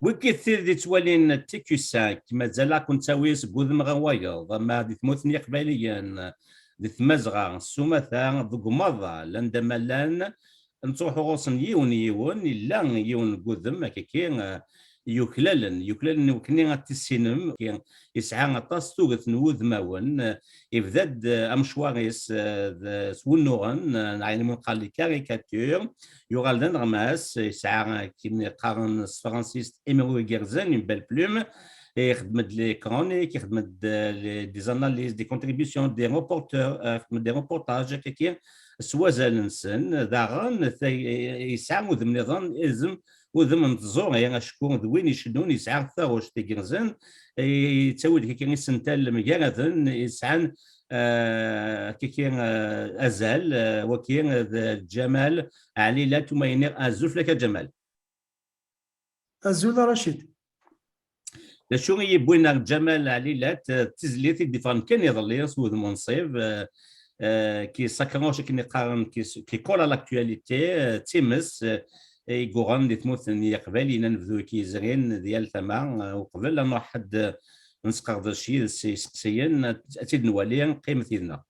وكثير دي توالين تيكوسان كما زال كنت ويس بوذم غوايض ما دي ثموثني قباليا دي ثمزغا السومثا ذوق مضى لندما لان نصوحو غوصن يون إلا يون قذم كي يوكلالن وكني غتسينم كي يسعى غطاس توغث نوذ ماون يبداد امشواغيس سونوغن نعين من قال لي كاريكاتور يوغال دان غماس يسعى كي قارن فرانسيس ايميرو غيرزان يبال بلوم يخدم لي كرونيك يخدم دي زاناليز دي كونتريبيسيون دي روبورتور دي روبورتاج كي سوازالنسن داغن يسعى وذم نظام إزم وذم نتزور يعني شكون ذوين يشدون يسعى ثاوش تيجرزن يتسود كي يسنتال مجاردن يسعى كي أزال وكي جمال علي لا تمينير أزوف لك جمال أزول رشيد شو يبوينا جمال علي لا تزليتي ديفان كان يظل يسود منصب كي ساكروش كي نقارن كي كولا لاكtualité تيمس يقورن دي تموثني قبالي ننفذو كي زغين ديال ثما وقبل لما حد نسقر شي سقسيا تزيد نوالي قيمة يدنا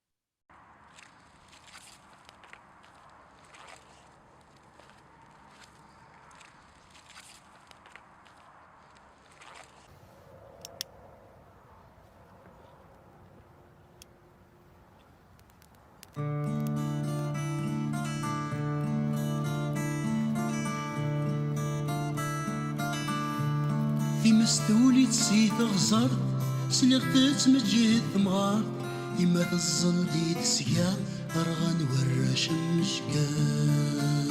في مستولي تسيت غزر سليغ تتمجي ثمغار إما تظل دي تسيا أرغن وراش مشكار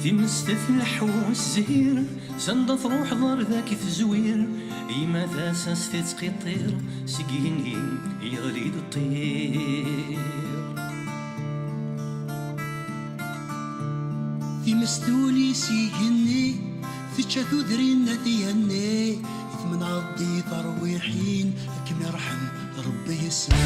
في مستفلح والزهير سندف روح ضار ذاك في زوير إما ثاساس تتقي الطير سقيني يغريد الطير في مستولي سيجني في تشاثو درينا دياني ثمن عضي ترويحين كم يرحم ربي يسلم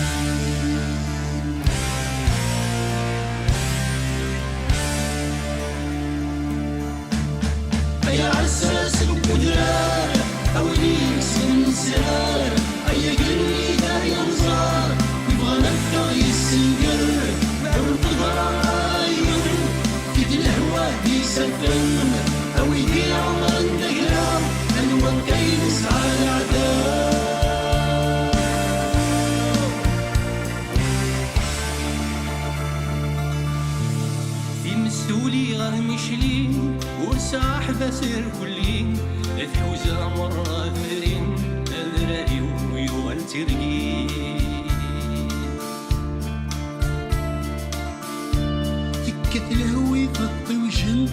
يا عساس القدرة أوليك سنسار أيا قلني دار ينصار يبغى نفع يسنقر باب القدرة سفن أو يدي عمرن دقلام أنوان كينس على عدام في مستولي غير مشلين وساح بسر كلين الحوزة مرة ثرين أذراري ويوال ترقين فكت الهوي في الطوشن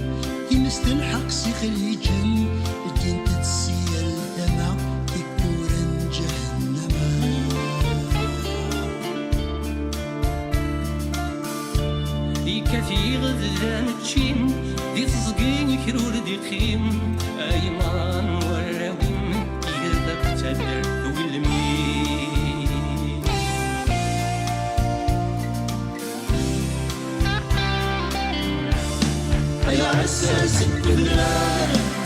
يمستلحق سيخلي جن الدين تتسيا الدمع يكورن جهنم يكفي غذان تشين دي تصقين يكرور دي خيم أيمان وراويم يردك تدر والمين يا عساس القدرة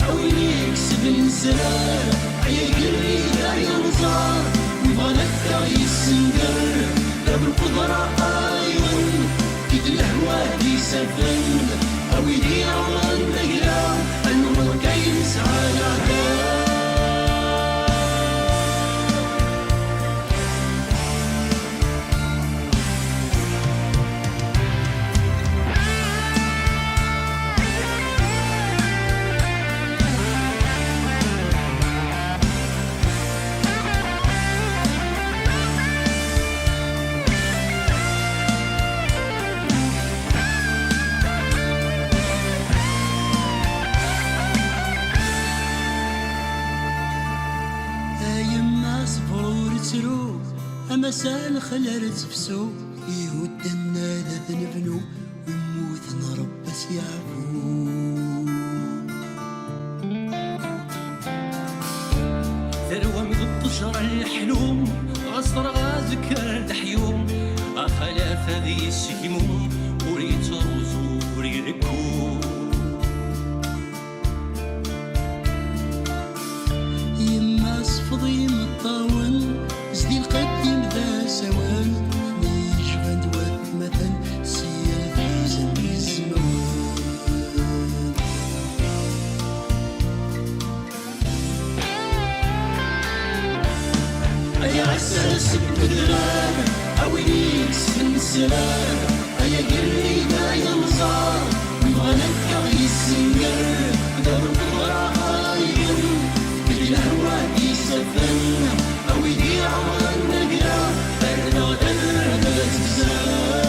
أوليك سبن سرار عيا قلبي لا ينصار ويبغى نفع يسنقر باب القدرة أيون كيد الهوى دي سفن أو يدي عمران دقلا أنور كينس على عدام مسال خلال تفسو يهودنا ذات نبنو ويموتنا رب سيعفو ثروة من الطشر الحلوم غصر غازكر دحيوم أخلاف ذي السكموم وريت روزو وريركو سب الدرار أويني سن السلام أيا قريب أيا نصار نبغى نلقى يسنقر درب الغرايب كل الهوى يسفن أويني عمر النقرة برنا درب الزمان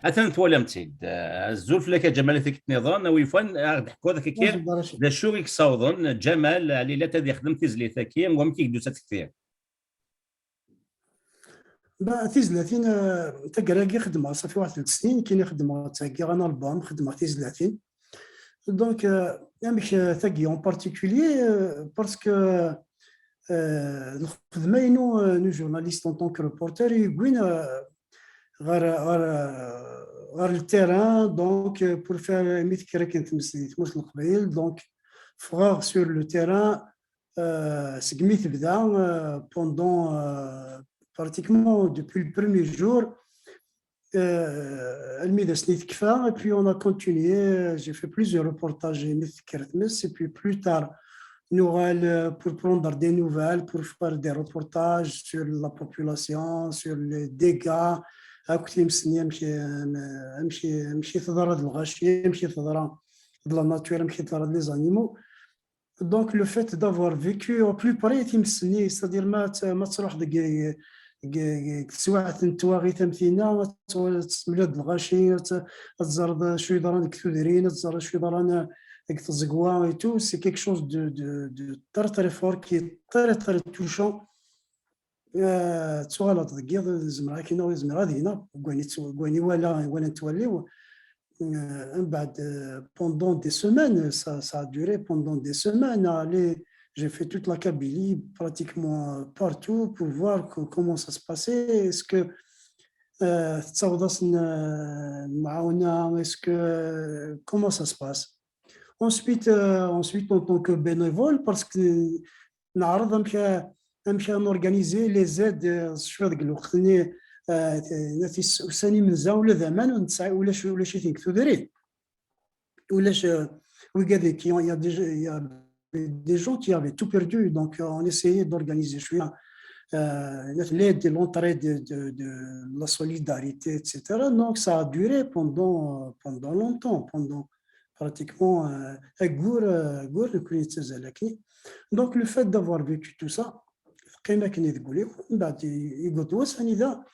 اثن تولمتيد الزول فلاك جمال ثيك النظام ويفان حكوا ذاك كي ذا شو يكساوضن جمال علي لا تدي خدم تيزلي ثاكي ومكي دوسات كثير تيزلاتين تقراقي خدمة صافي واحد 3 سنين كاين خدمة تاكي انا البام خدمة تيزلاتين دونك مش تاكي اون بارتيكولي باسكو الخدمة نو جورناليست اون طونك ريبورتر يقوين غير التيران دونك بور فير ميت كي كنت مسليت مش القبيل دونك فغار سور لو تيران سقميت بدا بوندون براتيكمون دوبوي البروميير جور الميدا سنيت كفا et puis on a continué j'ai fait plusieurs reportages مثل كرتمس et puis plus tard Noël pour prendre des nouvelles pour faire des reportages sur la population sur les dégâts كنت مسني نمشي تضرر الغاشيه نمشي تضرر la nature نمشي تضرر les animaux donc le fait d'avoir vécu au plus près تمسني c'est-à-dire ما تروح دقي سواء تنتواغي تمثينا تملد الغاشيه تزرد شوي دران كثودرين تزرد شوي دران تزقوا et tout c'est quelque chose de très très fort qui est très très touchant تسوالات دقيق زمرا كينا زمرا دينا كواني ولا نتوليو من بعد pendant des semaines ça a duré pendant des semaines j'ai fait toute la Kabylie pratiquement partout pour voir comment ça se passait est-ce que تصاوضات معاونا est-ce que comment ça se passe ensuite en tant que bénévole parce que نعرض نمشي نورغانيزي لي زاد شوف هذاك الوقت ناتي ساني من زا ولا زمان ونتسع ولا شي ثينك تدري ولاش وكذا كي يا des gens qui avaient tout perdu donc on essayait d'organiser شويه l'aide l'entraide de la solidarité etc donc ça a duré pendant longtemps pendant pratiquement غور كنت تزالكني donc le fait d'avoir vécu tout ça كما كنا تقولي من بعد يقول وساني ذا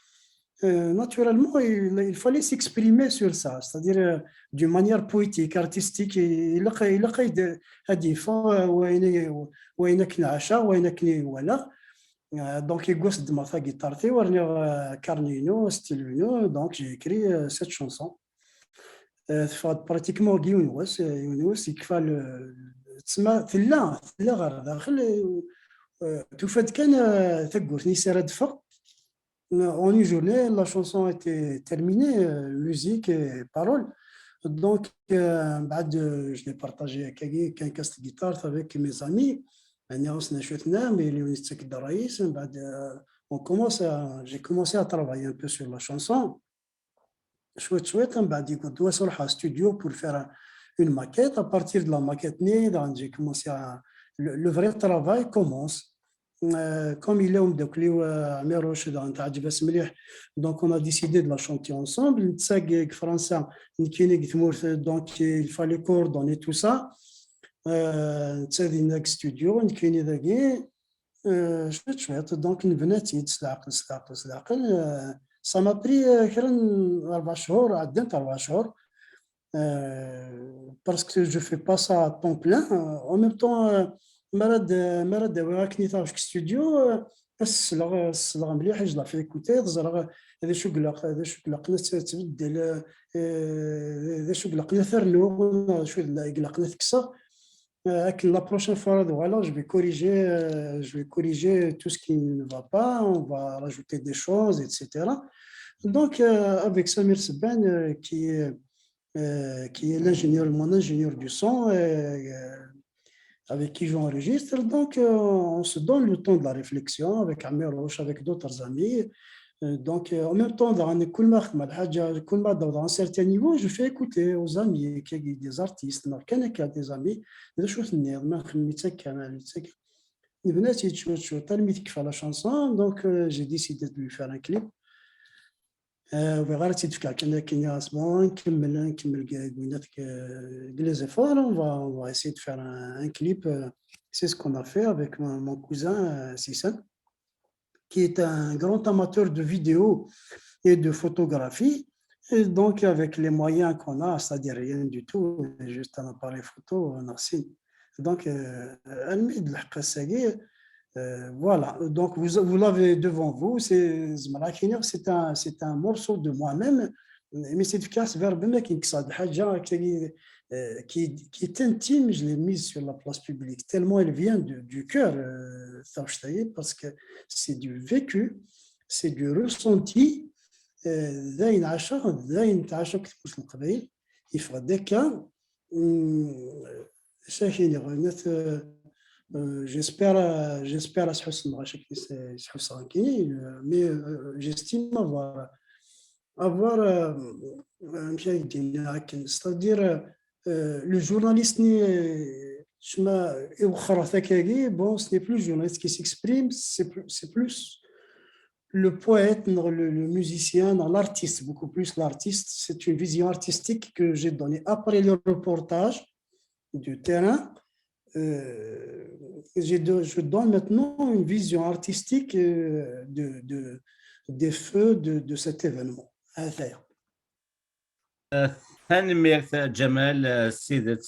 naturellement il fallait s'exprimer sur ça c'est-à-dire d'une manière poétique artistique يلقى هدف وين كنا عشا وين كنا ولا donc يقول دما ثا غيتارتي ورني كارنينو ستيلونو donc j'ai écrit cette chanson pratiquement يونس يكفى تسمى ثلا غير داخل توفد كان ثقوتني سير دفا en une journée la chanson était terminée musique et paroles donc بعد je l'ai partagé كان كاست guitare avec mes amis يعني وصلنا شوتنا ملي ونستك الرئيس بعد j'ai commencé à travailler un peu sur la chanson شوية من بعد يقول دوس نروح à studio pour faire une maquette à partir de la maquette j'ai commencé à le vrai travail commence comme il est مدوكليو عمير رشيد تعجب مليح donc on a décidé de la chanter ensemble نتساق فرنسا نكيني ثمورث donc il fallait coordonner tout ça نتساق ديك ستوديو نكيني ذاكي شوية دونك نبناتي تسلعقل ça m'a pris كرا 4 شهور عديت 4 شهور parce que je fais pas ça à temps plein. En même temps, مراد راكني في ستوديو الصلاغ مليح يجي في écouter زرا هذا شو قلق تبدل هذا شو قلق ثرنو شو قلق تكسر la prochaine fois voilà je vais corriger tout ce qui ne va pas, on va rajouter des choses, etc. Donc avec Samir Sebban qui est mon ingénieur du son, avec qui j'enregistre. Donc, on se donne le temps de la réflexion avec Amir Roche, avec d'autres amis. Donc, en même temps, dans un certain niveau, je fais écouter aux amis, des artistes, des amis, la chanson. Donc, j'ai décidé de lui faire un clip. وغير تيدفع كنا اسمون نكمل les efforts, on va essayer de faire un clip. C'est ce qu'on a fait avec mon cousin Sissan, qui est un grand amateur de vidéo et de photographie. Et donc, avec les moyens qu'on a, c'est-à-dire rien du tout, juste un appareil photo, on a signé. Donc, voilà, donc vous l'avez devant vous, c'est un morceau de moi-même, mais c'est efficace vers qui est intime, je l'ai mise sur la place publique, tellement elle vient du cœur, parce que c'est du vécu, c'est du ressenti, il faut des cas, j'espère mais j'estime avoir c'est-à-dire le journaliste bon, ce n'est plus le journaliste qui s'exprime, c'est plus le poète, le musicien, l'artiste, beaucoup plus l'artiste. C'est une vision artistique que j'ai donnée après le reportage du terrain. Je donne maintenant une vision artistique des feux de cet événement. تنمية جمال سيدة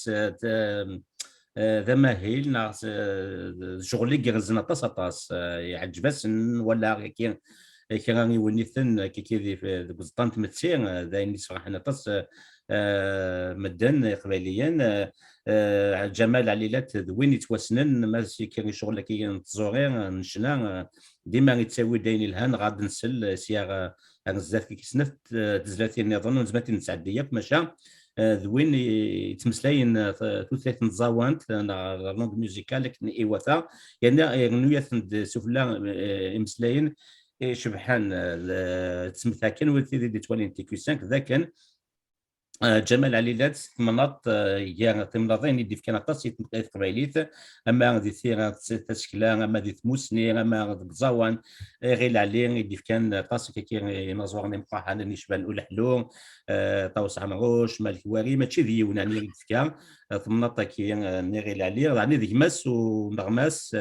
ذماهيل ناس شغلي جرزنا طاس يعجبس ولا كان يونيثن كي في بزطانت متسين ذاين صراحة طاس مدن قبليا جمال عليلات وين يتوسنن ماشي كي شغل كي نتزوري نشنا ديما يتساوي داين الهان غاد نسل سياغ بزاف كي سنفت تزلاتين نظن زماتين نسعديه ماشا ذوين يتمسلاين ثلاث نزاوانت لونغ ميوزيكال لكن ايواتا يعني نويا سفلا يمسلاين شبحان تسمثاكن وثيدي دي 20 ذا كان جمال عليلات مناط يا تمناضين يدي كان طاس قبيليت اما غادي ثير تشكلا اما دي ثموسني اما تزاوان غير عليه يدي كان طاس كي نزورني مقاحه نشبال الحلو طاوس عمروش مالك واري ماشي ذي وناني يدفكا ثمناط كي غير عليه يعني ذيك ماس ونغماس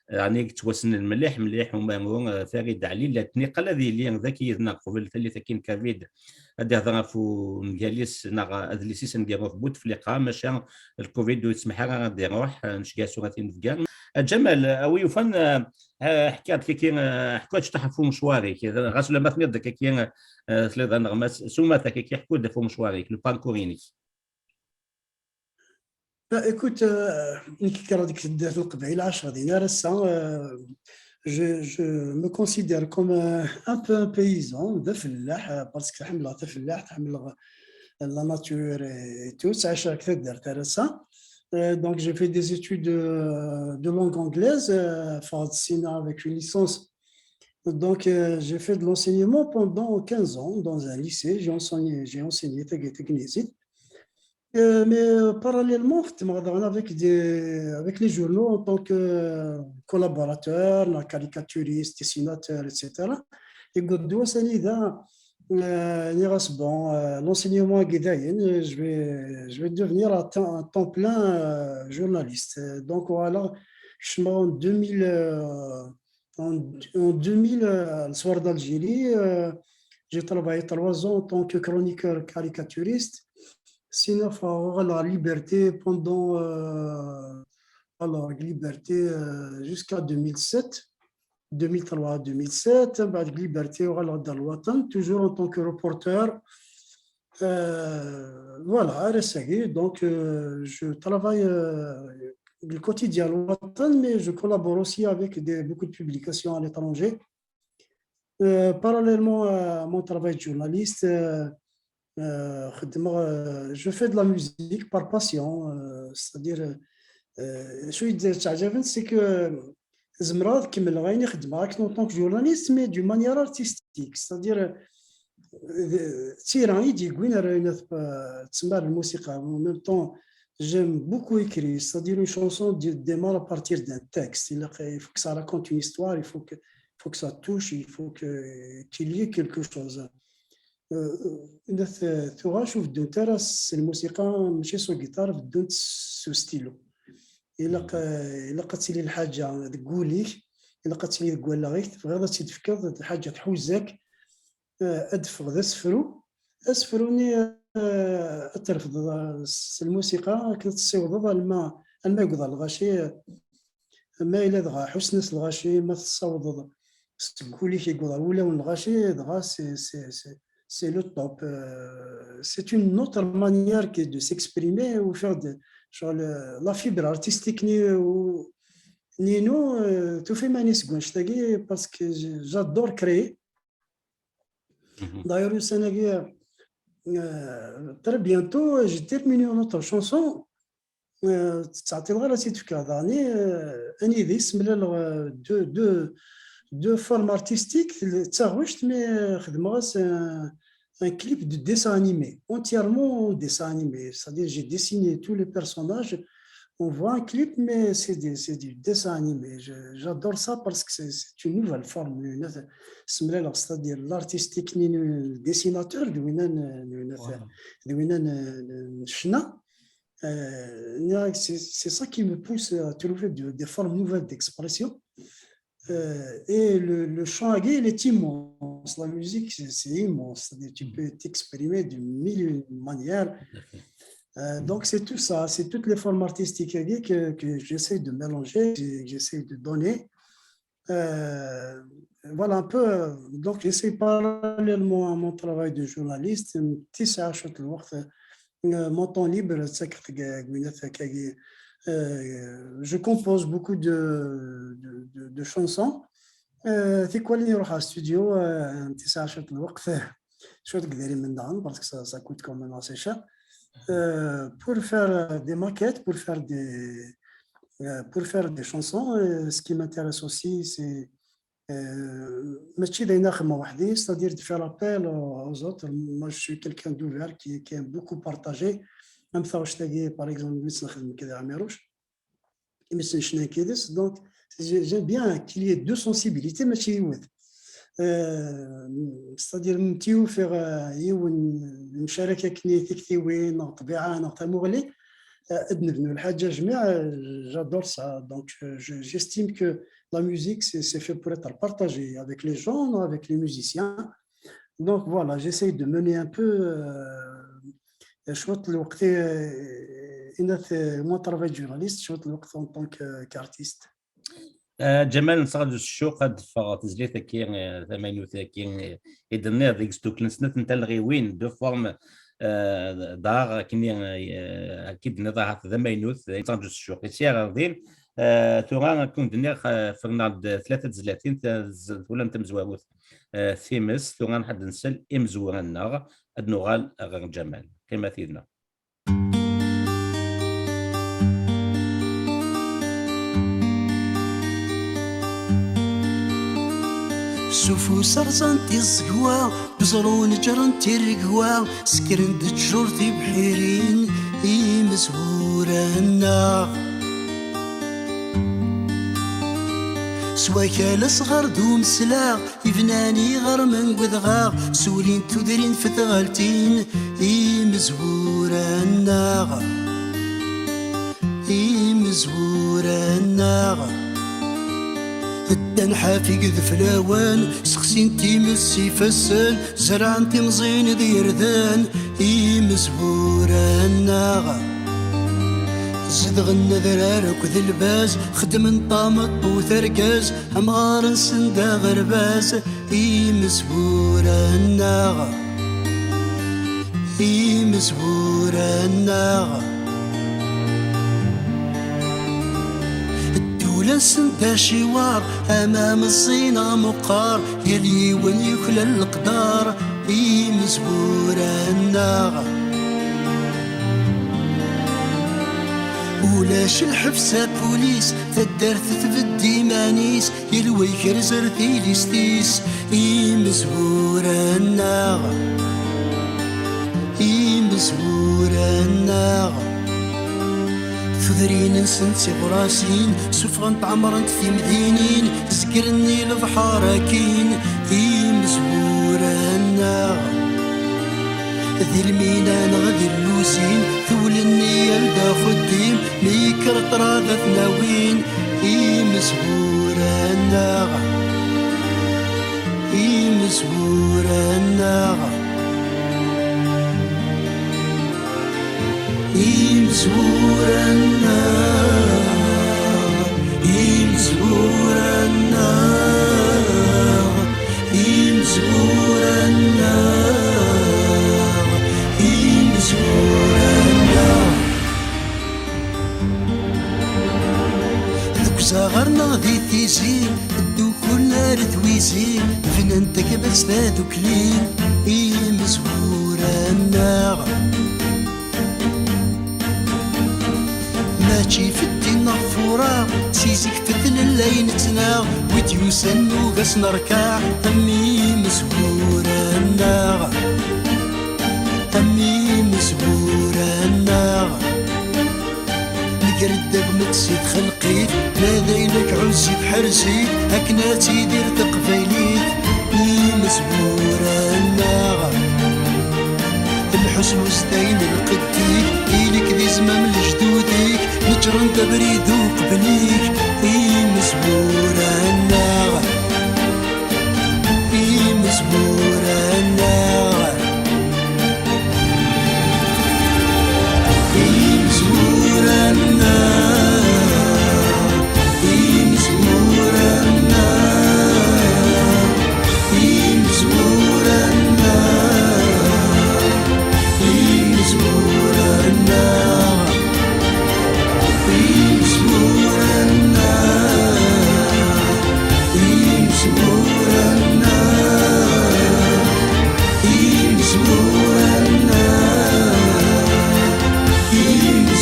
يعني توسن مليح وما فريد علي لا تنقل هذه اللي ذكي قبل ثلاثه كاين كافيد هذا هضره فو نجالس نغا ادليسيس نديرو في بوت فليقه ماشا الكوفيد يسمح غادي نروح نشكاسو غادي نفكا جمال اوي فن حكات كي حكوت تحفو مشواري غاسو لما تنض كي ثلاثه نغماس سوما كي حكوا دفو مشواري لو بانكوريني. Écoute, je me considère comme un peu un paysan, parce que la nature et tout, ça intéressant. Donc, j'ai fait des études de langue anglaise, avec une licence. Donc, j'ai fait de l'enseignement pendant 15 ans dans un lycée. J'ai enseigné mais parallèlement, avec les journaux en tant que collaborateur, caricaturiste, dessinateur, etc. Et l'enseignement je vais devenir à temps plein journaliste. Donc voilà, en 2000, en 2000, le soir d'Algérie, j'ai travaillé 3 ans en tant que chroniqueur caricaturiste. Sinon, la liberté pendant liberté jusqu'à 2007. 2003 à 2007, بعد liberté dans le Watan, toujours en tant que reporter. Voilà, RSAG. Donc, je travaille le quotidien au Watan, mais je collabore aussi avec beaucoup de publications à l'étranger. Parallèlement à mon travail de journaliste, je fais de la musique par passion. C'est-à-dire, c'est que زمرات كمل غاين يخدمها en tant que journaliste, mais d'une manière artistique. C'est-à-dire, تيران يجي وين رانا تسمع الموسيقى. En même temps, j'aime beaucoup écrire. C'est-à-dire, une chanson démarre à partir d'un texte. Il faut que ça raconte une histoire, il faut que ça touche, il faut qu'il y ait quelque chose. ثورة شوف بدون تراس الموسيقى ماشي سو جيتار بدون سو ستيلو. إلا قلت لي الحاجة تقوليك، إلا قلت لي تقول غير تبغي تفكر حاجة تحوزك أدفغ ذا أسفروني أترفض الموسيقى كتصيوض الماء يقضى الغاشي ما إلا دغا حسنس الغاشي ما تصوض تقولي كي يقضى ولا الغاشي دغا c'est le top. C'est une autre manière de s'exprimer ou faire genre la fibre artistique Nino, tout fait manis parce que j'adore créer. D'ailleurs, très bientôt, j'ai terminé notre chanson. تعطينا certificat d'année un idée deux formes artistiques. Mais un clip de dessin animé, entièrement en dessin animé. C'est-à-dire, j'ai dessiné tous les personnages. On voit un clip, mais c'est du dessin animé. J'adore ça parce que c'est une nouvelle forme. C'est-à-dire, l'artistique, le dessinateur, c'est ça qui me pousse à trouver des formes nouvelles d'expression. Et le chant gay, il est immense. La musique, c'est immense. Tu peux t'exprimer de mille manières. Donc, c'est tout ça. C'est toutes les formes artistiques que j'essaie de mélanger, que j'essaie de donner. Voilà un peu. Donc, j'essaie parallèlement à mon travail de journaliste, mon temps libre, je compose beaucoup de chansons. في كل نروح على الاستوديو 19 الوقت شو تقدري من دان parce que ça coûte quand même assez cher pour faire des maquettes, pour faire des chansons. Ce qui m'intéresse aussi, c'est c'est-à-dire de faire appel aux autres. Moi, je suis quelqu'un d'ouvert qui aime beaucoup partager. Même ça, par exemple, donc j'aime bien qu'il y ait deux sensibilités. C'est-à-dire faire une j'adore ça. Donc j'estime que la musique c'est fait pour être partagée avec les gens, avec les musiciens. Donc voilà, j'essaie de mener un peu mon travail de journaliste en tant qu'artiste. جمال نصغر الشوق هاد تزليت كي ثمانيوث كي يدنا ديك ستوكلنسنت نتا الغيوين دو فورم دار كني اكيد نضاعف ثمانيوث نصغر الشوق سير غادين ثورا كون دنيا فرناض 3 زلاتين ولا انت مزواوث ثيمس ثورا نحد نسل امزورنا ادنوغال غير جمال كما ثيرنا سوفو سرزنتي الزقوا بزرون جرنتي الرقوا سكرن دجورتي بحيرين مزهورنا سواكا لصغر دوم سلا يفناني غر من قذغا سولين تدرين فتغالتين مزهورنا مزهورنا الدن حافي قذ فلاوان سخسين تيمسي فسان زرعن تمزين ديردان مزبورانا زدغ النذرار وكذ الباز خدم طامط وثرقاز امغار سندا غرباز مزبورانا مزبورانا الدولة سندا شوار امام الصينة مقار يلي وين يخلى القدار مزبورانا ولاش الحبسة بوليس تدرت تبدي مانيس يلوي كرزر تيليستيس مزبورانا مزبورانا ثذرين نسنتي براسين سفغن تعمرنت في مدينين زكرني لبحاركين مزبورانا ذي المينان غذي اللوسين ثول النية لدا خديم ميكر طراذة ناوين مزبورانا مزبورانا مزبورانا مزبورانا مزبورانا ذوك زغرنا ذي تيزين الدوكول نار ثويزين فنانتك بس ذاك لين مزبورانا ماشي في الدين غفورا سيزيك فتن اللين تنا وديوسن وغاس نركع أمي مزبورانا أمي مزبورانا نقردك متسيد خلقيت ناديلك عزي بحرسي هكنا تيدير تقبيليت مزبورانا الحسن وزدين القديك إليك ذي زمام لجدوديك نجرن تبريد وقبليك مزبورانا مزبورانا مزبورانا مزبورانا مزبورانا مزبورانا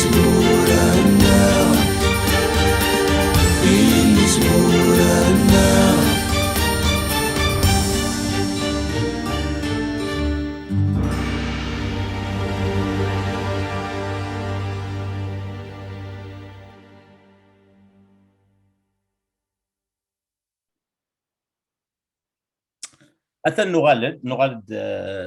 مزبورانا مزبورانا أثن نغالد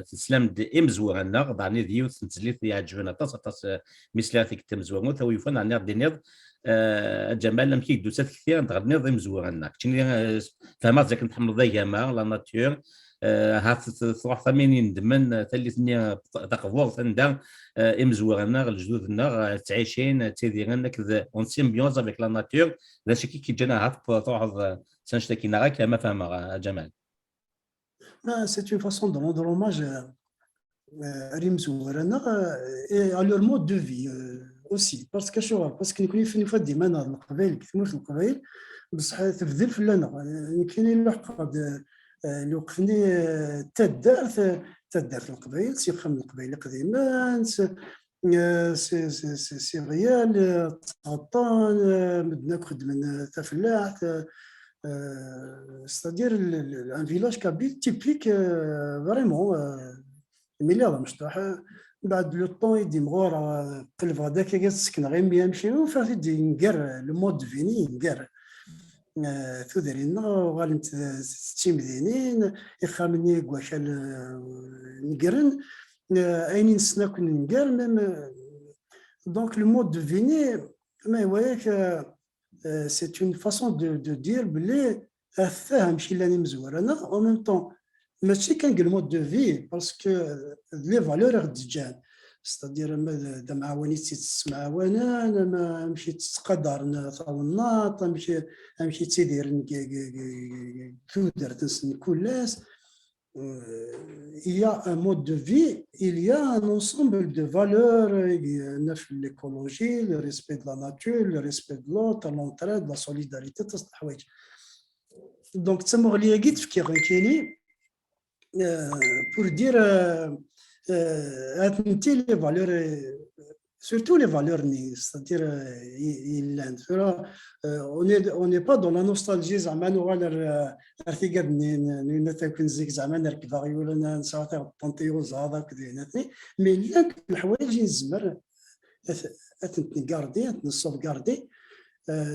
تسلم دي إمزوغنا ضعني ذيو تنتزليث يعجبنا طاس مثلاثيك تمزوغنا ثوي فن عن نغد نيض جمال لم كي دوسات كثير نغد نيض إمزوغنا كتشني فهمت زاك نتحمل ضيا ما لا ناتور هاف تروح ثمانين دمن ثلثني تقفور ثندا إمزوغنا الجدودنا تعيشين تيديرنا كذا اون سيمبيونز افيك لا ناتور ذا شكي كي جانا هاف تروح سنشتكي نراك ما فهم جمال. C'est une façon de rendre hommage à Rimzouarana et à leur mode de vie aussi. Parce que نكون في نفاد ديما هاد القبائل كثمور القبائل بصح تبذل في لنا كاين الحقاد اللي وقفني تدارت القبائل سيخم القبائل القديمان سي غيال تغطان مدنا خدمنا تفلاح c'est-à-dire un village kabyle typique vraiment مليار مشطوح بعد لو طون يدي مغور قلب هذاك كتسكن غير يمشي وفات يدي نقر لو مود فيني نقر تودرينا غالمت تيمدينين يخامني كواشال نقرن اينين سنا كون نقر ميم دونك لو مود فيني ما هو ياك c'est une façon de dire بلي فاهم شي اللي مزور انا en même temps ماشي كنقول مود دو في باسكو لي فالور غد تجان ستادير ما عاونيتي تسمع وانا ما مشيت تقدر ثوناط مشيت تيدير كودر تنسن كلاس. Il y a un mode de vie, il y a un ensemble de valeurs, l'écologie, le respect de la nature, le respect de l'autre, l'entraide, la solidarité, tout ça. Donc, ça m'a relié pour dire les valeurs, surtout les valeurs, c'est-à-dire on n'est pas dans la nostalgie زعما ارتقاد نتاكل زيك زعما نركب باغي ولا نسافر الطونطيوز هذاك ديناتني مي لا الحوايج نزمر اتنكاردي نسوفغاردي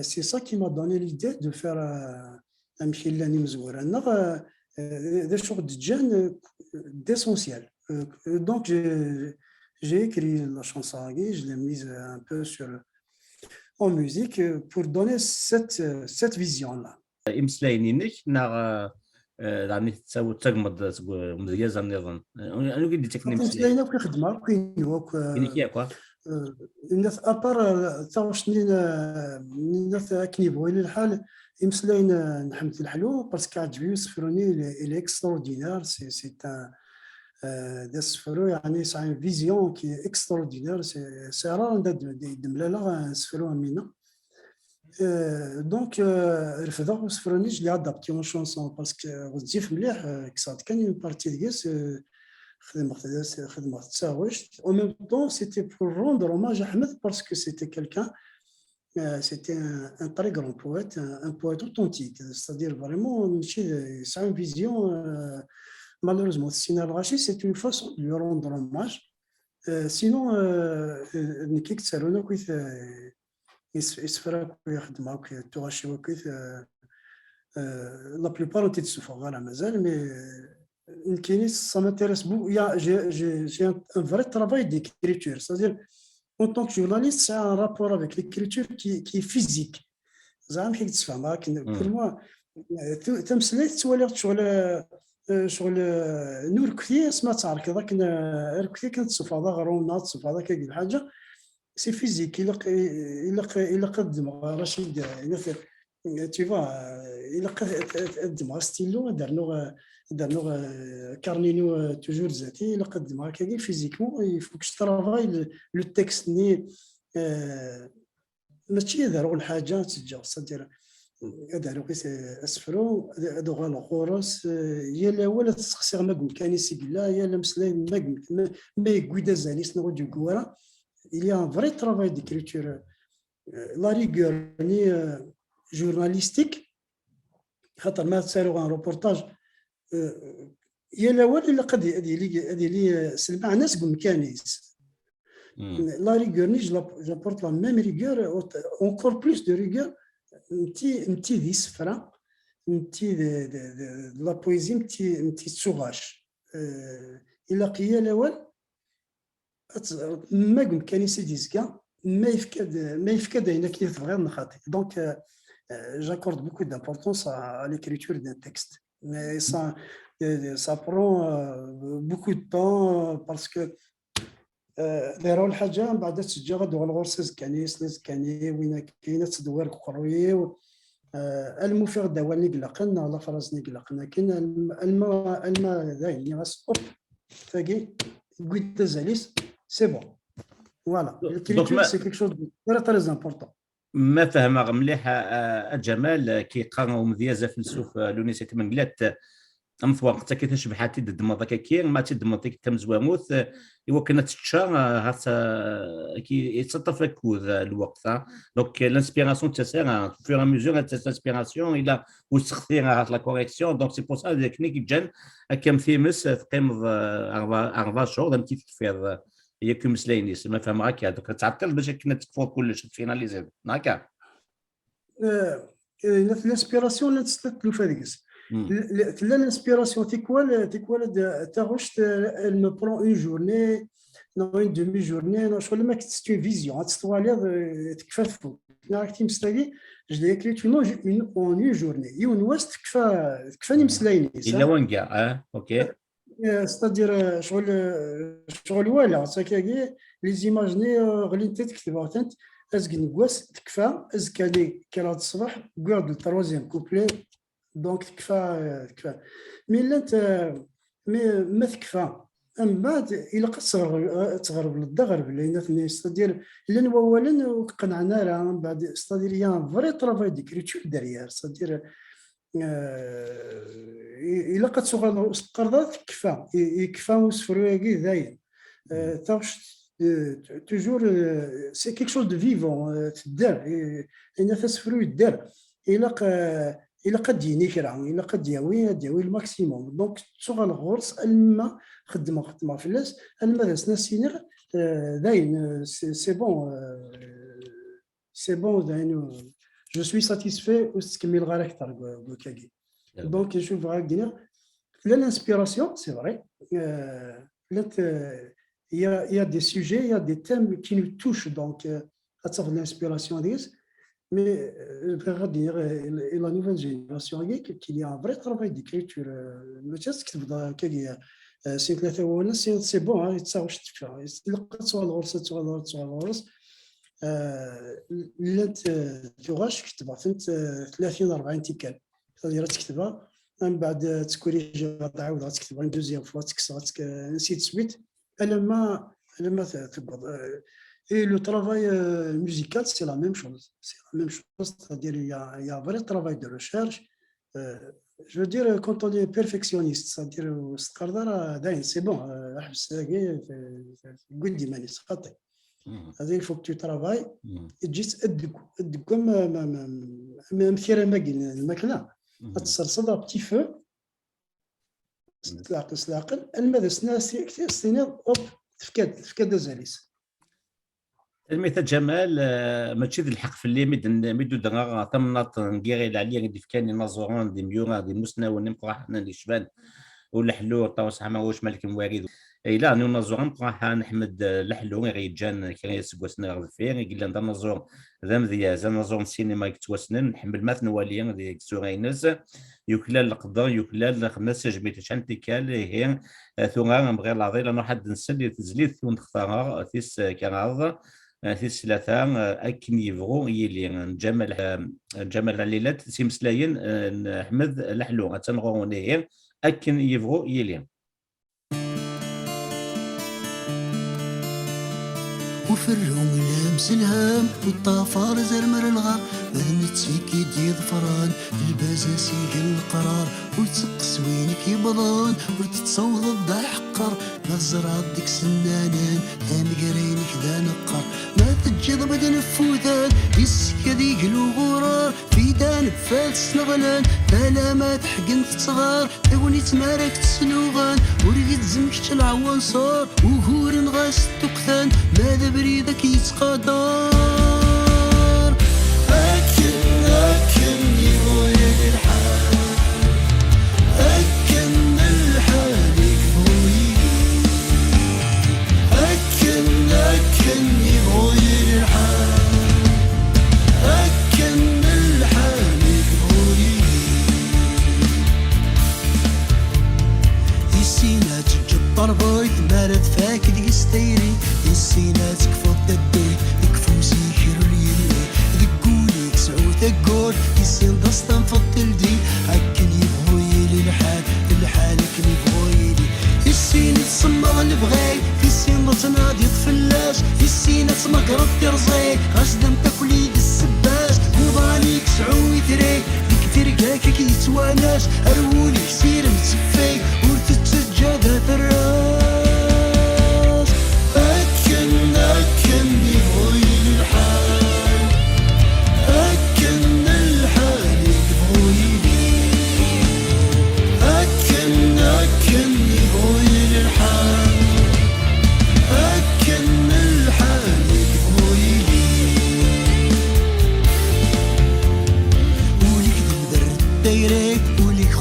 سي سا كي ما دوني ليدي دو فير نمشي لاني مزور انا هذا شغل دجان d'essentiel. Donc j'ai écrit la chanson, je l'ai mise un peu en musique pour donner cette vision-là. إمسلاينينك يعني تساوي تقمض مزيازة النظام أنا قلت لك إمسلاينك كي خدمة كاين هوك الناس أبار تاوشني الناس كنيفو إلى الحال إمسلاين نحمد الحلو باسكو عجبني سفروني إلي إكستراوردينار سي ده سفرو يعني سا ان فيزيون كي إكستراوردينار سي راه دملالا سفرو مينا دونك رفضوا سفروني جلي ادابتي اون شونسون باسكو غتجيف مليح كسات كان اون بارتي ديالس خدمه تساوش او ميم طون سيتي بور روندر اوماج احمد باسكو سيتي كيلكان c'était un très grand poète, un poète authentique, c'est-à-dire vraiment, c'est une vision, malheureusement, Sina El-Rachi, c'est une façon de lui rendre hommage. Sinon, Nikik Tsarouna, la plupart ont été souffrants à la maison, mais ça m'intéresse beaucoup. J'ai un vrai travail d'écriture, c'est-à-dire en tant que journaliste, c'est un rapport avec l'écriture qui est physique. Pour moi, تمثلت تولي شغل نور كثير سمعت عارك هذاك كثير كنت تصف هذا غرونات تصف هذا كاين حاجه سي فيزيك الا قدم رشيد tu vois الا قدم ستيلو دارنو كارنينو توجور ذاتي الا قدم هكا فيزيكمون يفوكش ترافاي لو تكست ني ماشي داروا الحاجه تتجاوز صدير هذا قيس اسفرو هذا غالو خورس يا لا ولا تسخسر ماكم كانيسي لا يا لا مسلاين ماكم مي غويدا زانيس نغو دو غورا il y a un vrai travail d'écriture la rigueur ni journalistique خاطر ما تسالوا عن روبورتاج يا لا ولا قد هذه لي سلمع ناس قم كانيس la rigueur ni j'apporte la même rigueur encore plus de rigueur نتي دي سفرة نتي لا بويزي نتي تسوغاش إلا قيا الأول ما قم كان يسيدي زكا ما يفكد هنا كي تبغي نخاطي دونك j'accorde beaucoup d'importance à l'écriture d'un texte mais ça prend beaucoup de temps parce que دايروا الحاجه من بعد تسجل غدو الغرسز كنيس كاني وين كاينه تدوير قرويه المفيغ دوالني قلقنا ولا فرزني قلقنا كاين الماء دايني غاسبور تاكي قيت زاليس سي بون فوالا الكريتور سي كيك شوز تري تري امبورطون ما فهم مليح جمال كيقراو مزيازه فلسوف لونيسيتي من قلات أمث وقتها كي تشبحاتي دمضة كاين ما تدمضي تمزواموث إوا كنا تتشا هاتا كي يتصطف كود الوقت دونك لانسبيراسيون تسير فور ميزور لانسبيراسيون إلا وتسخثي هات لا كوريكسيون دونك سي بور سا تكنيك جان كم ثيمس تقيمض 4 شهور لم تفيض هي كمسلاينيس ما فهم هكا دوك تعطل باش كنا تكفوا كلش فيناليزي هكا لانسبيراسيون لا تستثلو فاديكس l'inspiration c'est quoi elle me prend une journée non une demi-journée non je le mec c'est une vision تستوالي تكفى راك تيمسلاكي je l'ai écrit en une journée يون واس تكفاني مسلايني الا وين كاع اوكي ستادير شغل والا ساكاكي لي زيماجني غلي تكتبها انت ازك نكواس تكفى ازك لي كرا الصباح كارد التروازيام كوبلي دونك تكفى مي لا انت ما تكفى من بعد الا تغرب للدغرب لان ستادير الا اولا وقنعنا راه من بعد ستادير يا فري طرافاي ديكريتور داريير ستادير الا كتسوق القرضات كفى وسفرويكي داين تاوش توجور سي كيك شوز دو فيفون تدار ان تسفرو يدار الا قد يني كرا الا قد ياوي الماكسيموم دونك تسوق الغرس الما خدمه فلاس الما داس ناسينيغ داين سي بون داين je suis satisfait وتكمل غير اكثر كاكي دونك نشوف غادي لا l'inspiration c'est vrai il y a des sujets il y a des thèmes qui nous touchent donc à travers l'inspiration mais غادي la nouvelle génération qu'il y a un vrai travail d'écriture ماشي تكتب كاكي سي ثلاثه ولا سي بون يتساوش تكفى تلقى سؤال الغرس لا تغاش كتبها فهمت 30 40 تيكال غادي تكتبها من بعد تكوريجي تعاود تكتبها دوزيام فوا تكسرات نسيت سويت لما تبغض et le travail musical c'est la même chose c'est-à-dire il y a un vrai travail de recherche je veux dire quand on est perfectionniste c'est-à-dire c'est bon احبس قول دي ماني خاطئ هذا il faut que tu travailles تجي تدق ما مثير ما قلنا الماكله تسرصد بتي فو تلاقل الماذا سنين اوب تفكاد زاليس المثال جمال ماشي ذي الحق في اللي ميدو دغا تمناط نكيغي عليا دي فكاني نازورون دي ميورا دي مسناو نمقراحنا اللي شبان ولا حلو طاوس حما واش مالك موارد الا نو نازور نقراح نحمد لحلو غير جان كان سكوسنا غفير قال لنا نازور ذم ذي نازور السينما يتوسنن نحمل مثل واليا دي سورينز يوكلا القدر يوكلا خمس جبيت شانتيكال هي ثوغا نبغي لاضي لانه حد نسل تزليت ونختار تيس كنعرض تيس ثلاثه اكن يفغو يلي جمال الليلات سيمسلاين نحمد لحلو تنغوني هي اكن يفغو يلي وفرهم لامس الهام والطافار زرمر الغار بذنت فيك يدي ظفران البازاسي القرار وتسقس وينك يبضان وتتصوض بدا حقر نزرع ديك سنانان مقرينك ذا نقر ما تجد بدن فوتان يسك ذيك الغرار في دان بفالس نغلان بلا ما تحقن في صغار تقولي تمارك تسلوغان وريد زمكت العوان صار وهور نغاس تقثان ماذا بريدك يتقدر أكن يبويك الحال أكن الحال يكفويك أكن يبويك الحال أكن الحال يكفويك يسينا تجبر بويت مارد فاك ديك ستيري يسينا تكفو الدوي يكفو سيكر ليلي ذكوليك سعود ذكول يسين دستان فضل دي هكن يبغويلي الحال كن يبغويلي يسين تصمغ البغاي يسين تناضي طفلاش يسين تمقرب ترزاي غاسدم تاكلي دي السباش وضاليك سعود تريك ديك ترقاك كي يتواناش أرولي سير متفاي ورتتسجادها الراس أكن يبغويلي الحال أكن الحال يبغويلي أكن يبغويلي الحال أكن الحال يبغويلي وليك دمدر دايريك وليك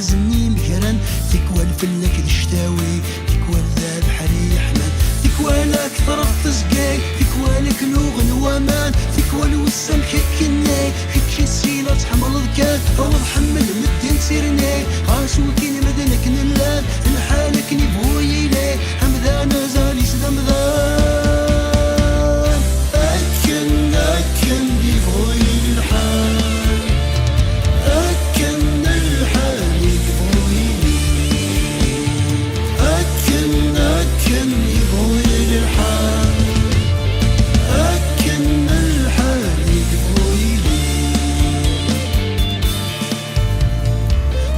زني مكران تكوى الفلك الشتاوي تكوى ذا بحري حماد تكوى لك ثرط تزقاي تكوى لك لوغن ومان تكوى الوسام كيكناي كتشي السيلة تحمل ذكاء أو تحمل مدين سيرناي غاسو كين مدنك نلاد الحالك نبوي لي حمدان زالي سدمدان أكن يبوي الحال أكن الحال يبوي لي أكن يبوي الحال أكن الحال يبوي لي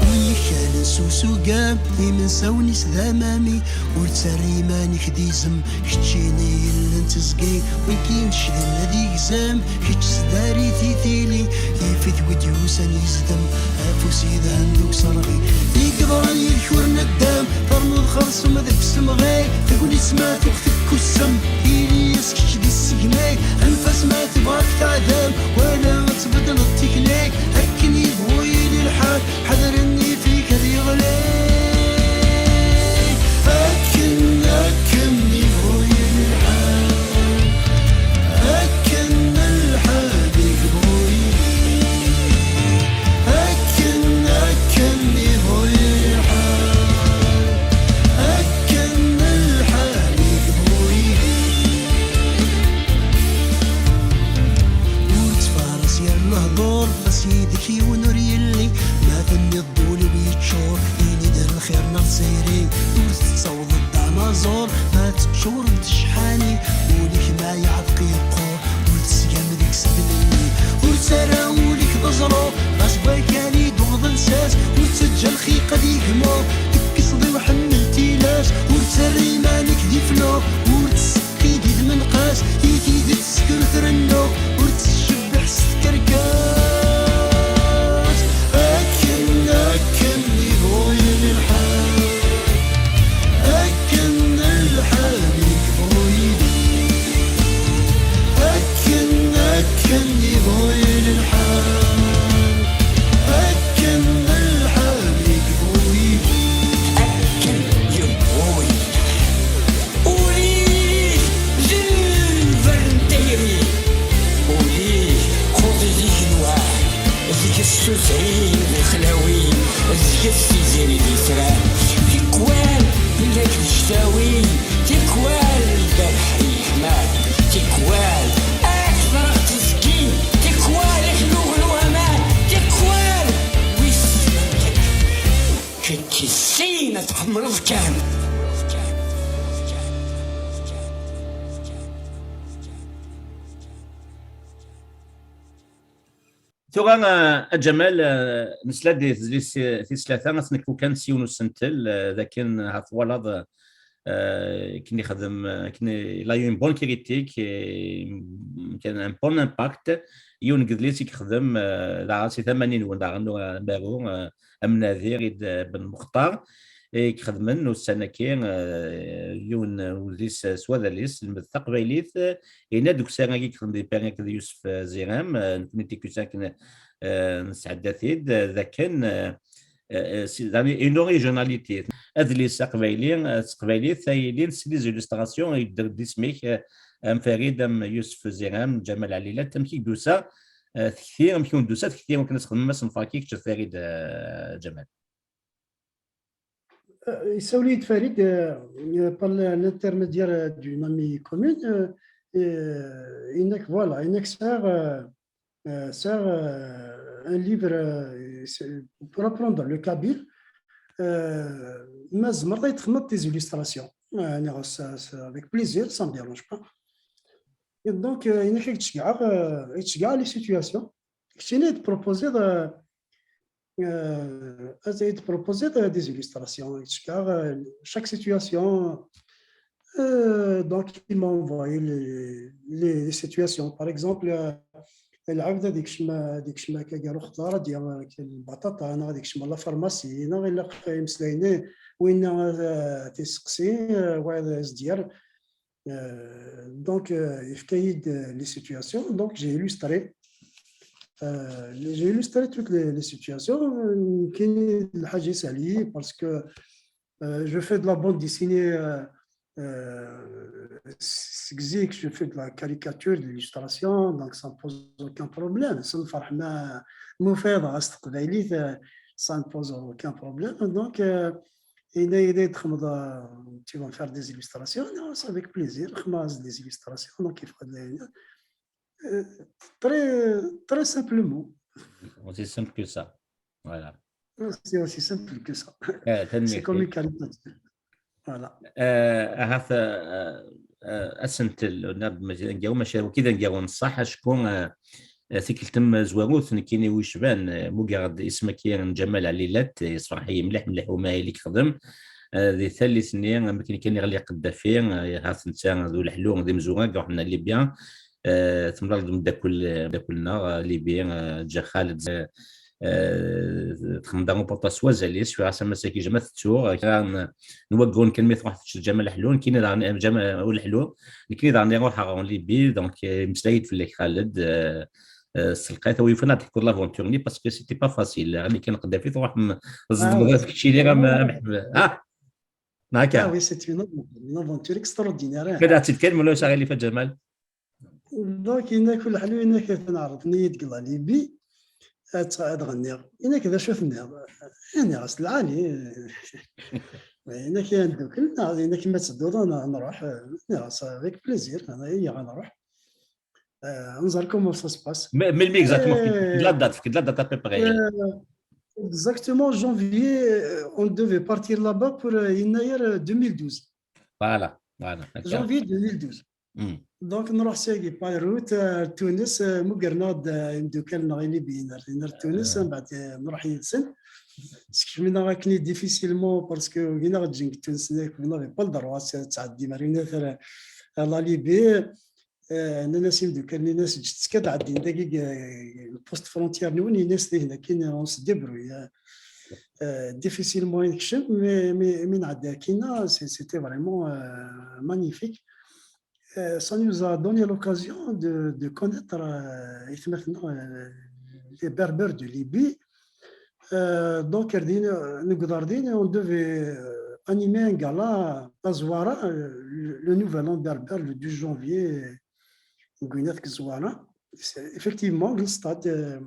ويكال سوسو قام من سوني سلامامي ورتسري مانك ديزم كتشيني اللي نتزقي ويكين شد الذي يزام كتش سداري تيتيلي يفيت وديوسان يزدم افوسي ذهن صرغي يقضى يركور ندام فرمض خرص ومذب سمغي تقولي سمات وقتك والسم إلي يسكش دي السقمي أنفس ما تبغاك تعدام ولا تبدل التكنيك أكن يبغوي لي الحال حذر اني فيك هذي غلي أكن يبغوي لي الحال أكن الحال يبغوي لي أكن يبغوي لي الحال أكن الحال يبغوي لي وتفارس يا الهضور بس يدك ونور يلي ما ثني الضول ويتشور يني دار الخير نار سيري وتتصوض الدعنازور ما تتشور بتشحاني وليك ما يعرق يقور وتسقام ديك سبلني وتسرى وليك ضجرو باش بايكاني دوغ نساس وتسجل الخيقة ديك مو تكسضي وحملتي لاش وتسري مالك دي فلو وتسقي دي المنقاس يتي دي تسكر ثرنو وتشبح ستكركاس أكن يبغوي لي الحال أكن الحال يبغوي لي أكن يبغوي لي الحال أكن الحال يبغوي لي أكن يبغوي وليه جنفرنتيري وليه خذ ذيك الواحد ذيك السوسين الخلاوي ذيك السيزيري دي سرا تكوال لك الشتاوي تكوال البحري حماد تكوال أكثر تسكين تكوال خلوه الوهمان تكوال ويسمك كنتي السينة تحمل ذكام ثوغا جمال نسلا دي في ثلاثة نسنكو كان سيون السنتل لكن هاثوالاد كني خدم كني لا يون بون كريتيك كان ان بون امباكت يون قدليسي كخدم لا سي 80 ولا غنو بارو امناذير بن مختار كخدمن والسنه كاين يون وليس سواداليس المستقبليت هنا دوك سنه كيخدم دي بيريك يوسف زيرام نتي كوساكن نسعداتيد ذا كان زعما اون اوريجيناليتي هاد لي سقبايلي ثايلين سي لي زيلستراسيون يدير ديسميك ام فريد ام يوسف زيرام جمال عليلة تمكي دوسا كثير يمكن دوسا كثير ممكن نستخدم مثلا فاكيك فريد جمال Saoulid Farid, par l'intermédiaire d'une amie commune, voilà, sert un livre pour apprendre le kabyle. Mais je des illustrations avec plaisir, ça ne me dérange pas. Et donc, il y a les situations. Je de proposer des illustrations. Car chaque situation, donc il m'a envoyé les situations. Par exemple, العبده ديك الشما كيقالوا خضار ديال البطاطا انا ديك الشما لا فارماسي انا غير مسلايني وين تيسقسي واحد ديال donc il fait des situations donc j'ai illustré J'ai illustré toutes les situations. Le Haji Sali, parce que je fais de la bande dessinée que je fais de la caricature, de l'illustration, donc ça ne pose aucun problème. Ça ne pose aucun problème. Donc, tu vas me faire des illustrations, non, c'est avec plaisir. Des illustrations, donc il faut très, très simplement. Aussi simple que ça. Voilà. C'est aussi simple que ça. تنمية C'est comme une خير. caricature. Voilà. هذا أسنت الناب نجاو ماشي وكذا نجاو نصح شكون ثيك تم زواروث كيني ويشبان مجرد اسمك كيان جمال عليلات صراحة مليح مليح وما اللي خدم ذي ثالث نيان ما كان يغلي قدا فيه هاث نتا ذو الحلو ذي مزوغا كاع حنا اللي بيان ثم راه داكلنا اللي بيان جا خالد تخمدان بورتا سوازاليس في راسا مساكي جماعة التور كان نوقعون كلمة واحد الجمال الحلو كاين دار جمال الحلو كاين دار نروح غون ليبي دونك مسلايد في اللي خالد سلقيت ويفنا تحكوا لافونتورني باسكو سيتي با فاسيل راني كنقدا فيه تروح زدت كشي اللي راه ها Ah هكا oui, c'est une aventure extraordinaire. كذا تتكلم ولا شغال اللي في جمال Donc, il y a كل حلو إنك تنعرف نيت قلا ليبي تغني إنك إذا شفنا يعني غسل العالي إنك عندك إنك ما تسدود أنا نروح افيك بليزير أنا هي غنروح نزور كومون سا سباس من اكزاكتومون لا دات بريبري Exactement, janvier, on devait partir là-bas pour يناير 2012. فوالا Janvier 2012. Donc, نروح ساقي باي روت تونس مقرناد يمدوكلنا غير ليبيين تونس من بعد نروح يلسن سكشمينا غاكني ديفيسيلمون باسكو كينا غتجي تونس كنا با الدروا تعدي مارينا لا ليبي انا ناس يمدوكلني ناس جت كتعدي دقيق البوست فرونتيير نوني ناس اللي هنا كاين اون سي ديبروي ديفيسيلمون يكشف مي نعدي كاينه سيتي فريمون مانيفيك. Ça nous a donné l'occasion de connaître les Berbères de Libye. Donc, on devait animer un gala à Zouara, le nouvel an berbère, le 12 janvier, effectivement, le stade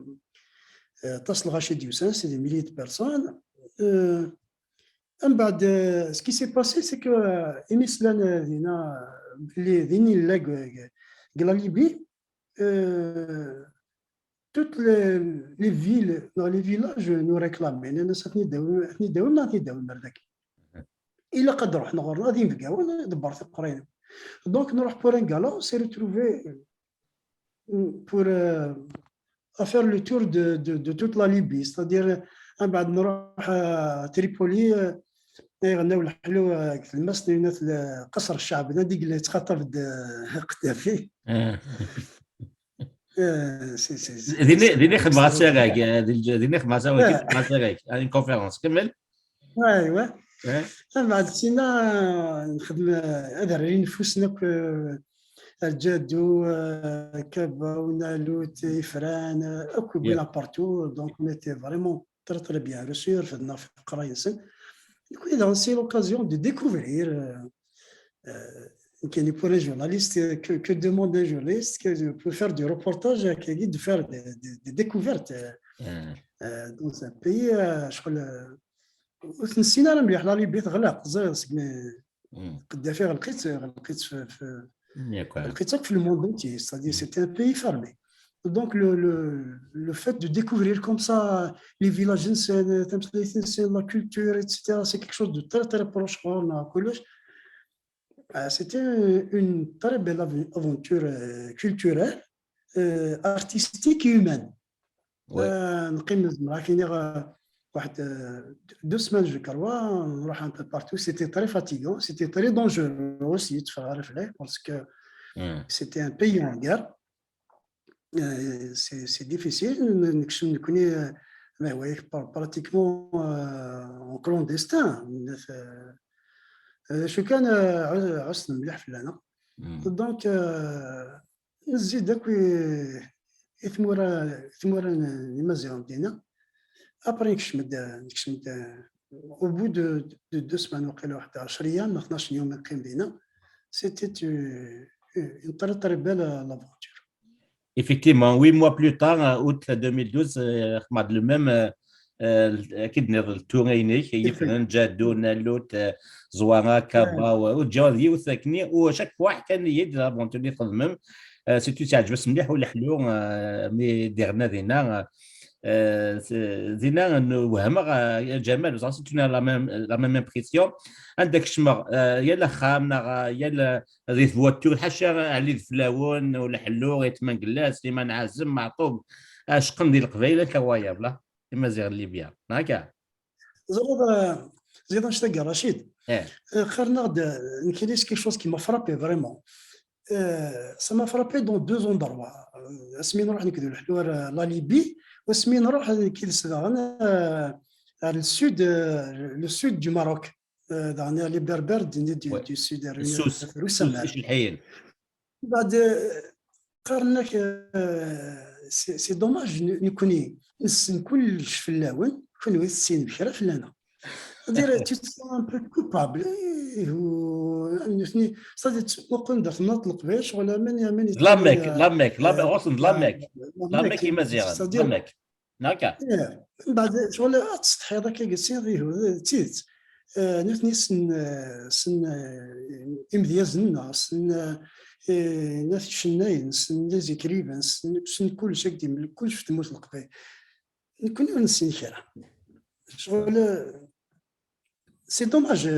Tassel Rachid Youssin, c'est des milliers de personnes. Ce qui s'est passé, c'est que Emislan la Libye, toutes les villes, dans les villages nous réclamaient. Il a قدر رحنا غادي نبقاو دبرت القرينه. Donc nous pour un gala, on s'est retrouvé pour à faire le tour de toute la Libye, c'est-à-dire بعد نروح تريبولي يغناو الحلو في المسنى قصر الشعب هذيك اللي تخاطب قدافي ديني خدمه ساغاك ديني خدمه ساغاك يعني كونفيرونس كمل ايوا من بعد سينا نخدم ادري نفوسنا الجادو كابا ونالوت فران اكو بلا بارتو دونك نيتي فريمون très bien reçu في القرايه سن. Donc, c'est l'occasion de découvrir, pour les journalistes, que demande un journaliste, pour faire du reportage, de faire des découvertes dans un pays. Je crois نسينا مليح لا ليبي تغلق قدافي لقيت في le monde entier, c'est-à-dire c'était un pays fermé. Donc, le fait de découvrir comme ça les villages, la culture, etc., c'est quelque chose de très, très proche. C'était une très belle aventure culturelle, artistique et humaine. Deux semaines, je crois, on un peu partout. C'était très fatigant, c'était très dangereux aussi, parce que c'était un pays en guerre. C'est difficile. Je connais pratiquement en clandestin. Je كان عسل مليح في لنا. Donc نزيد ثمورا المزيغ دينا ابري نكشمد au bout de 2 semaines وقيله واحد 10 ايام 12 يوم نقيم بينا سيتي une très très belle aventure. Effectivement, 8 mois plus tard, août 2012, Ahmad le même اكيد نضل التوريني يفرن جادو نالوت زوارا كابا وجاو يوث كني وشاك واحد كان يد لافونتوري خدمم سيتو تعجبس مليح ولا حلو مي ديرنا دينا نوهم جمال وصافي تنا لا ميم امبريسيون عندك شمر يلا خامنا يلا ذي فواتور حاشا علي الفلاون ولا حلو يتمن كلاس سليمان عازم معطوب اشقن ديال القبيله كوايا بلا كما زير ليبيا هكا زيد نشتاق رشيد خيرنا كاين quelque chose qui m'a frappé vraiment ça m'a frappé dans 2 endroits اسمي نروح نكدو الحلوار لا ليبي واسمي نروح كي لسغان le sud du Maroc dans les berbères du sud السوس الحين بعد قارناك سي دوماج نكوني نسن كلش فلاون كون السين بكره فلانا دير تي ان بو كوبابل نسني صديت نقول درت نطلق باش ولا من لامك غصن لامك كيما زيغان لامك هكا بعد شغل تستحي هذاك يصير تيت نثني سن امتيازنا سن ناس شناين سن لازي كريبان سن كل شيء من كل في تموت القبي نكون نسين خير شغل c'est dommage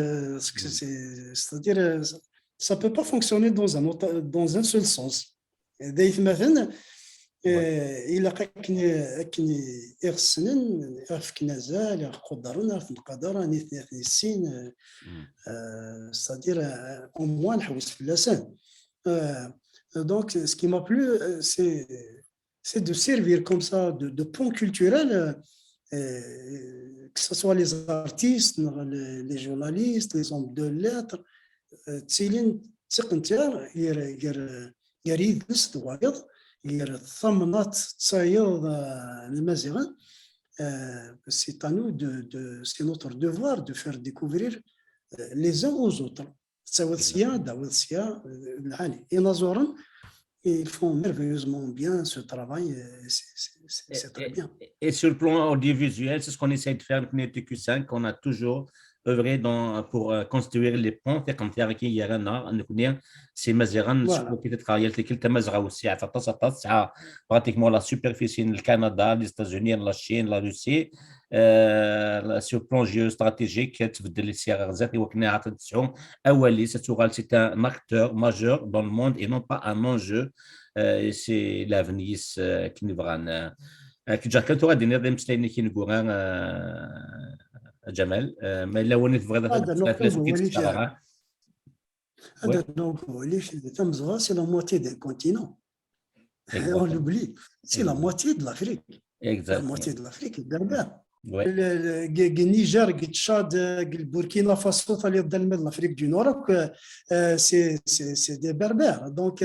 c'est-à-dire ça peut pas fonctionner dans un seul sens دايت مثلا إلا كني إغسنن أفكنا زال قدرنا في القدر نثني السين c'est-à-dire au moins نحوس في اللسان donc ce qui m'a plu c'est de servir comme ça de pont culturel que ce soit les artistes les journalistes les hommes de lettres تسيلين تقنتير يريد لست وايض الثمنات تصايد المزيغان c'est à nous c'est notre devoir de faire découvrir les uns aux autres تساوي سيا داول سيا العالي ينظرن ils font merveilleusement bien ce travail c'est très bien et sur le plan audiovisuel c'est ce qu'on essaie de faire avec TQ5 on a toujours œuvré pour construire les ponts comme avec Yarana نكون سي مزيغان شكون كي تتخيل كلتا مزرعه والساعه 13 ساعه براتيكمون لا سوبرفيسي كندا لي ستازوني لا الصين لا روسي سو بلون جيو استراتيجيك تبدل السياره ذاتي وكنا عطيتهم اولي ستغال سي ان اكتور ماجور دون الموند اي نون با ان انجو سي لافنيس كي نبغى كي جا كنت غادي نضم مسليني كي نقول جمال ما الا ونيت بغيت donc c'est la moitié d'un continent on l'oublie c'est la moitié de l'Afrique la moitié de l'Afrique le berbère النيجر تشاد البوركينا فاسو اللي ضل من l'Afrique du Nord c'est des berbères donc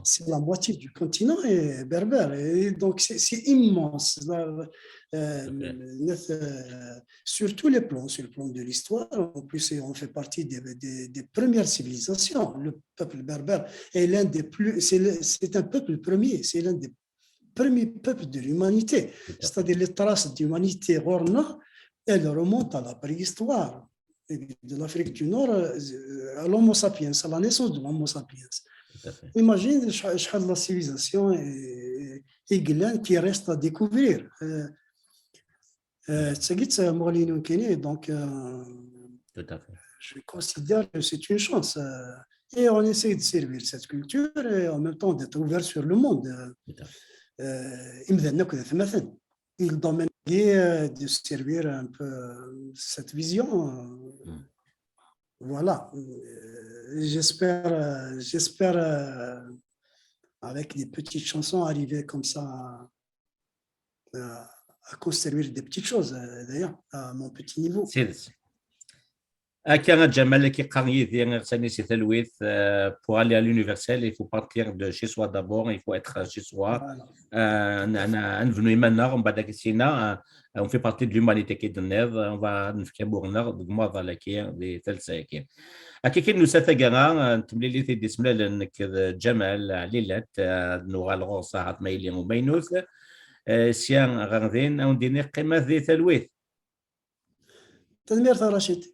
c'est la moitié du continent est berbère et donc c'est immense sur tous les plans, sur le plan de l'histoire. En plus, on fait partie des premières civilisations. Le peuple berbère est l'un des plus. C'est un peuple premier. C'est l'un des premiers peuples de l'humanité. C'est-à-dire les traces d'humanité Rorna, elles remontent à la préhistoire de l'Afrique du Nord, à l'Homo sapiens, à la naissance de l'Homo sapiens. Imagine la civilisation et qui reste à découvrir. Donc, je considère que c'est une chance. Et on essaie de servir cette culture et en même temps d'être ouvert sur le monde. Il domaine de servir un peu cette vision. Voilà. J'espère avec des petites chansons arriver comme ça à construire des petites choses, d'ailleurs, à mon petit niveau. Quand Jamal qui est c'est Telwith, pour aller à l'université, il faut partir de chez soi d'abord, il faut être chez soi. On fait partie de l'humanité qui est de Neve, on va نفكر بورنا دغما ذلك دي تلساكي. أكيد نسافر جنا تملي لي دي سملا لأنك جمال عليلات نوغا الغوصة عط ميلي وبينوث سيان غاردين أو ديني قيمة ذي تلويث. تدمير رشيد